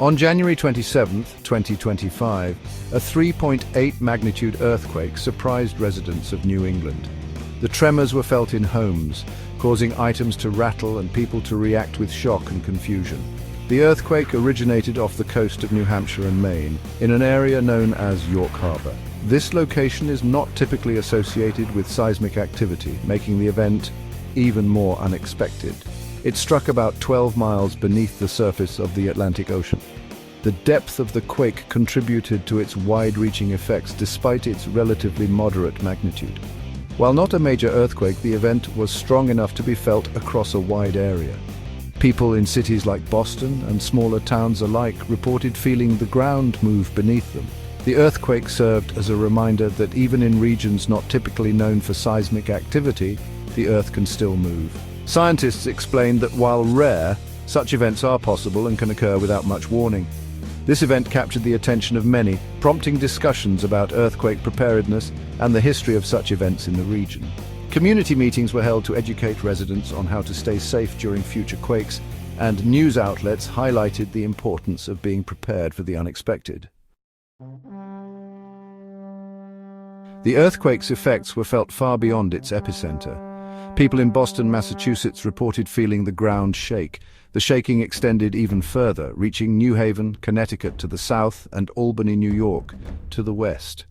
On January 27, 2025, a 3.8 magnitude earthquake surprised residents of New England. The tremors were felt in homes, causing items to rattle and people to react with shock and confusion. The earthquake originated off the coast of New Hampshire and Maine, in an area known as York Harbor. This location is not typically associated with seismic activity, making the event even more unexpected. It struck about 12 miles beneath the surface of the Atlantic Ocean. The depth of the quake contributed to its wide-reaching effects despite its relatively moderate magnitude. While not a major earthquake, the event was strong enough to be felt across a wide area. People in cities like Boston and smaller towns alike reported feeling the ground move beneath them. The earthquake served as a reminder that even in regions not typically known for seismic activity, the Earth can still move. Scientists explained that while rare, such events are possible and can occur without much warning. This event captured the attention of many, prompting discussions about earthquake preparedness and the history of such events in the region. Community meetings were held to educate residents on how to stay safe during future quakes, and news outlets highlighted the importance of being prepared for the unexpected. The earthquake's effects were felt far beyond its epicenter. People in Boston, Massachusetts reported feeling the ground shake. The shaking extended even further, reaching New Haven, Connecticut to the south and Albany, New York to the west.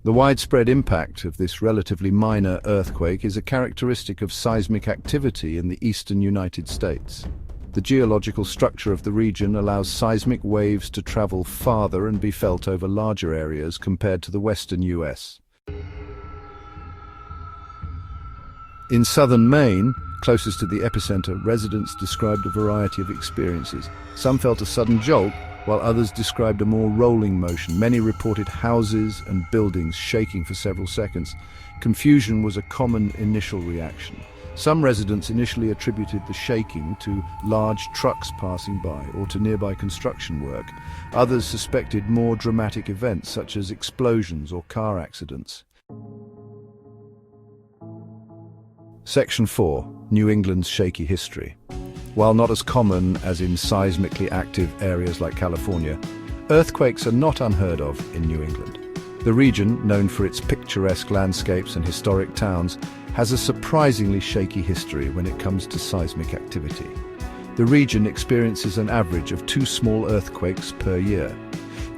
The widespread impact of this relatively minor earthquake is a characteristic of seismic activity in the eastern United States. The geological structure of the region allows seismic waves to travel farther and be felt over larger areas compared to the western U.S. In southern Maine, closest to the epicenter, residents described a variety of experiences. Some felt a sudden jolt, while others described a more rolling motion. Many reported houses and buildings shaking for several seconds. Confusion was a common initial reaction. Some residents initially attributed the shaking to large trucks passing by or to nearby construction work. Others suspected more dramatic events such as explosions or car accidents. Section 4. New England's shaky history. While not as common as in seismically active areas like California, earthquakes are not unheard of in New England. The region, known for its picturesque landscapes and historic towns, has a surprisingly shaky history when it comes to seismic activity. The region experiences an average of 2 small earthquakes per year.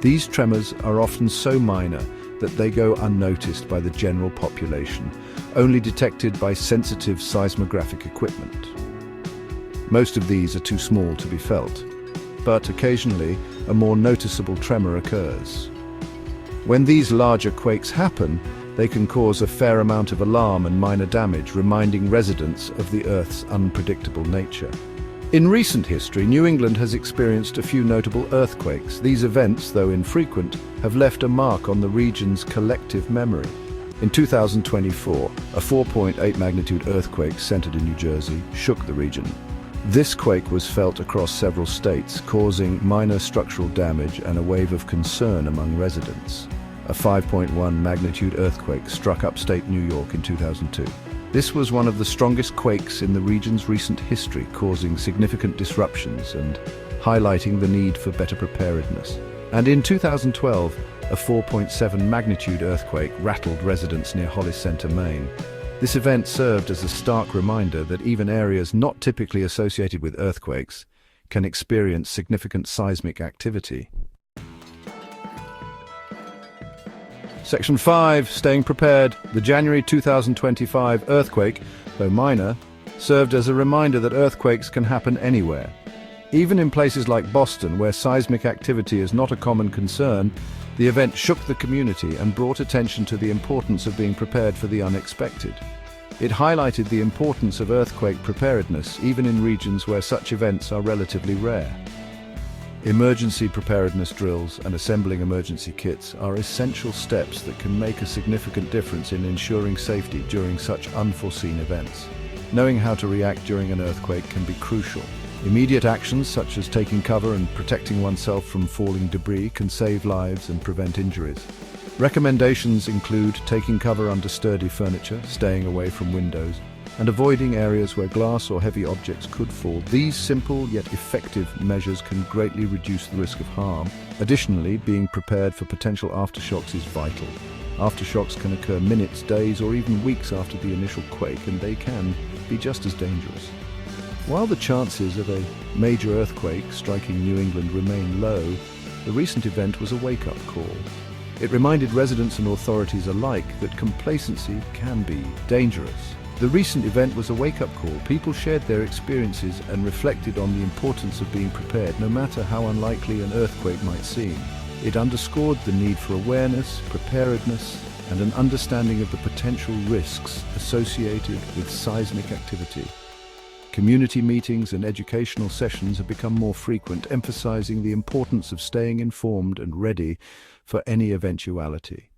These tremors are often so minor that they go unnoticed by the general population, only detected by sensitive seismographic equipment. Most of these are too small to be felt, but occasionally a more noticeable tremor occurs. When these larger quakes happen, they can cause a fair amount of alarm and minor damage, reminding residents of the Earth's unpredictable nature. In recent history, New England has experienced a few notable earthquakes. These events, though infrequent, have left a mark on the region's collective memory. In 2024, a 4.8 magnitude earthquake centered in New Jersey shook the region. This quake was felt across several states, causing minor structural damage and a wave of concern among residents. A 5.1 magnitude earthquake struck upstate New York in 2002. This was one of the strongest quakes in the region's recent history, causing significant disruptions and highlighting the need for better preparedness. And in 2012, a 4.7 magnitude earthquake rattled residents near Hollis Center, Maine. This event served as a stark reminder that even areas not typically associated with earthquakes can experience significant seismic activity. Section 5. Staying prepared. The January 2025 earthquake, though minor, served as a reminder that earthquakes can happen anywhere. Even in places like Boston, where seismic activity is not a common concern, the event shook the community and brought attention to the importance of being prepared for the unexpected. It highlighted the importance of earthquake preparedness, even in regions where such events are relatively rare. Emergency preparedness drills and assembling emergency kits are essential steps that can make a significant difference in ensuring safety during such unforeseen events. Knowing how to react during an earthquake can be crucial. Immediate actions such as taking cover and protecting oneself from falling debris can save lives and prevent injuries. Recommendations include taking cover under sturdy furniture, staying away from windows, and avoiding areas where glass or heavy objects could fall. These simple yet effective measures can greatly reduce the risk of harm. Additionally, being prepared for potential aftershocks is vital. Aftershocks can occur minutes, days, or even weeks after the initial quake, and they can be just as dangerous. While the chances of a major earthquake striking New England remain low, the recent event was a wake-up call. It reminded residents and authorities alike that complacency can be dangerous. The recent event was a wake-up call. People shared their experiences and reflected on the importance of being prepared, no matter how unlikely an earthquake might seem. It underscored the need for awareness, preparedness, and an understanding of the potential risks associated with seismic activity. Community meetings and educational sessions have become more frequent, emphasizing the importance of staying informed and ready for any eventuality.